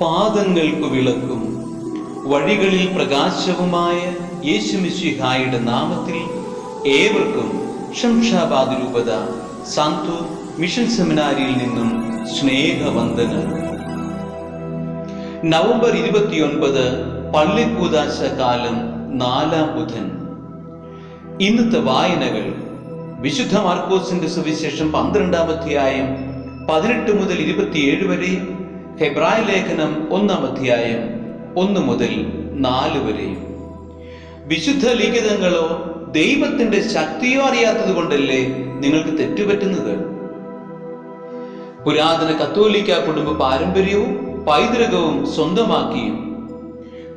പാദങ്ങൾക്ക് വിളക്കും വഴികളിൽ പ്രകാശവുമായ യേശുമിശിഹായുടെ നാമത്തിൽ ഏവർക്കും ശംഷാബാദ് രൂപത സാന്തൂർ മിഷൻ സെമിനാരിയിൽ നിന്നും സ്നേഹവന്ദനം. നവംബർ 29 പള്ളിക്കൂദാശ കാലം 4-ാം ബുധൻ. ഇന്നത്തെ വായനകൾ വിശുദ്ധ മാർക്കോസിന്റെ സുവിശേഷം 12-ാം അധ്യായം 18 മുതൽ 27 വരെയും ഹെബ്രായ ലേഖനം 1-ാം അധ്യായം 1 മുതൽ 4 വരെയും. വിശുദ്ധ ലിഖിതങ്ങളോ ദൈവത്തിന്റെ ശക്തിയോ അറിയാത്തത് കൊണ്ടല്ലേ നിങ്ങൾക്ക് തെറ്റുപറ്റുന്നത്? പുരാതന കത്തോലിക്ക കുടുംബ പാരമ്പര്യവും പൈതൃകവും സ്വന്തമാക്കിയും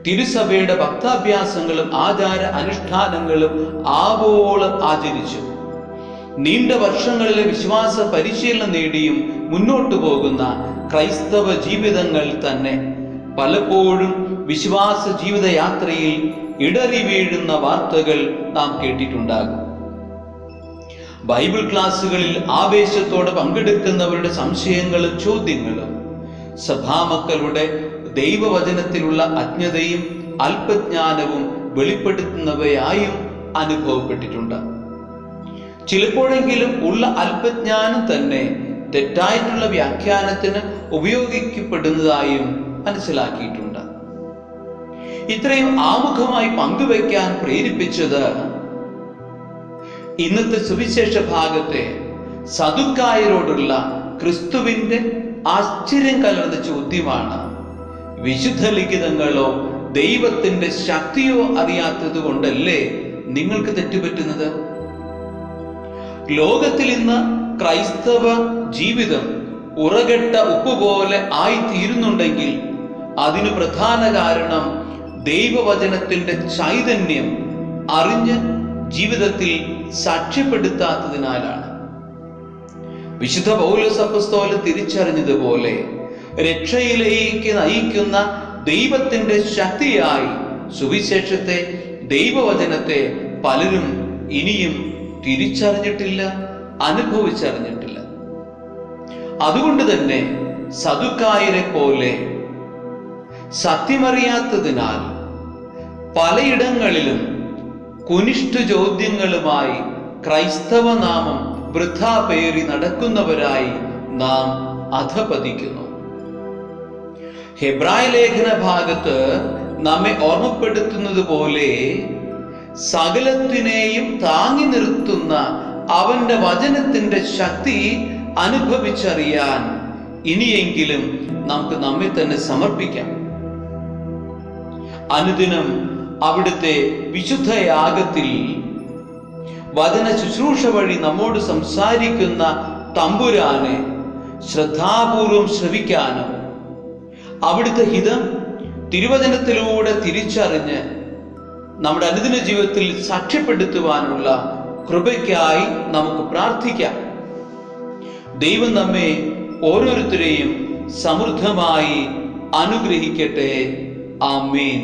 തിരുസഭയുടെ ഭക്താഭ്യാസങ്ങളും ആചാര അനുഷ്ഠാനങ്ങളും ആവോളം ആചരിച്ചു നീണ്ട വർഷങ്ങളിലെ വിശ്വാസ പരിശീലനം നേടിയും മുന്നോട്ടു പോകുന്ന ക്രൈസ്തവ ജീവിതങ്ങൾ തന്നെ പലപ്പോഴും വിശ്വാസ ജീവിതയാത്രയിൽ ഇടറി വീഴുന്ന വാർത്തകൾ നാം കേട്ടിട്ടുണ്ടാകും. ബൈബിൾ ക്ലാസ്സുകളിൽ ആവേശത്തോടെ പങ്കെടുക്കുന്നവരുടെ സംശയങ്ങളും ചോദ്യങ്ങളും സഭാമക്കളുടെ ദൈവവചനത്തിലുള്ള അജ്ഞതയും അല്പജ്ഞാനവും വെളിപ്പെടുത്തുന്നവയായും അനുഭവപ്പെട്ടിട്ടുണ്ട്. ചിലപ്പോഴെങ്കിലും ഉള്ള അല്പജ്ഞാനം തന്നെ തെറ്റായിട്ടുള്ള വ്യാഖ്യാനത്തിന് ഉപയോഗിക്കപ്പെടുന്നതായും മനസ്സിലാക്കിയിട്ടുണ്ട്. ഇത്രയും ആമുഖമായി പങ്കുവയ്ക്കാൻ പ്രേരിപ്പിച്ചത് ഇന്നത്തെ സുവിശേഷ ഭാഗത്തെ സദുക്കായരോടുള്ള ക്രിസ്തുവിന്റെ ആശ്ചര്യം കലർന്ന ചോദ്യമാണ്. വിശുദ്ധ ലിഖിതങ്ങളോ ദൈവത്തിന്റെ ശക്തിയോ അറിയാത്തത് കൊണ്ടല്ലേ നിങ്ങൾക്ക് തെറ്റുപറ്റുന്നത്? ലോകത്തിൽ ഇന്ന് ക്രൈസ്തവ ജീവിതം ഉറകെട്ട ഉപ്പുപോലെ ആയിത്തീരുന്നുണ്ടെങ്കിൽ അതിനു പ്രധാന കാരണം ദൈവവചനത്തിന്റെ ചൈതന്യം അറിഞ്ഞ് ജീവിതത്തിൽ സാക്ഷ്യപ്പെടുത്താത്തതിനാലാണ്. വിശുദ്ധ പൗലോസ് അപ്പോസ്തലൻ തിരിച്ചറിഞ്ഞതുപോലെ രക്ഷയിലേക്ക് നയിക്കുന്ന ദൈവത്തിന്റെ ശക്തിയായി സുവിശേഷത്തെ, ദൈവവചനത്തെ പലരും ഇനിയും തിരിച്ചറിഞ്ഞിട്ടില്ല, അനുഭവിച്ചറിഞ്ഞിട്ടില്ല. അതുകൊണ്ട് തന്നെ സദുക്കായരെ പോലെ സത്യമറിയാത്തതിനാൽ പലയിടങ്ങളിലും കുനിഷ്ഠ ചോദ്യങ്ങളുമായി ക്രൈസ്തവ നാമം വൃഥാ പേറി നടക്കുന്നവരായി നാം അധപതിക്കുന്നു. ഹെബ്രായ ലേഖന ഭാഗത്ത് നമ്മെ ഓർമ്മപ്പെടുത്തുന്നത് പോലെ സകലത്തിനെയും താങ്ങി നിർത്തുന്ന അവന്റെ വചനത്തിന്റെ ശക്തി അനുഭവിച്ചറിയാൻ ഇനിയെങ്കിലും നമുക്ക് നമ്മെ തന്നെ സമർപ്പിക്കാം. അനുദിനം അവിടുത്തെ വിശുദ്ധയാഗത്തിൽ വചന ശുശ്രൂഷ വഴി നമ്മോട് സംസാരിക്കുന്ന തമ്പുരാനെ ശ്രദ്ധാപൂർവം ശ്രവിക്കാനും അവിടുത്തെ ഹിതം തിരുവചനത്തിലൂടെ തിരിച്ചറിഞ്ഞ് നമ്മുടെ അനുദിന ജീവിതത്തിൽ സാക്ഷ്യപ്പെടുത്തുവാനുള്ള കൃപയ്ക്കായി നമുക്ക് പ്രാർത്ഥിക്കാം. ദൈവം നമ്മെ ഓരോരുത്തരെയും സമൃദ്ധമായി അനുഗ്രഹിക്കട്ടെ. ആമേൻ.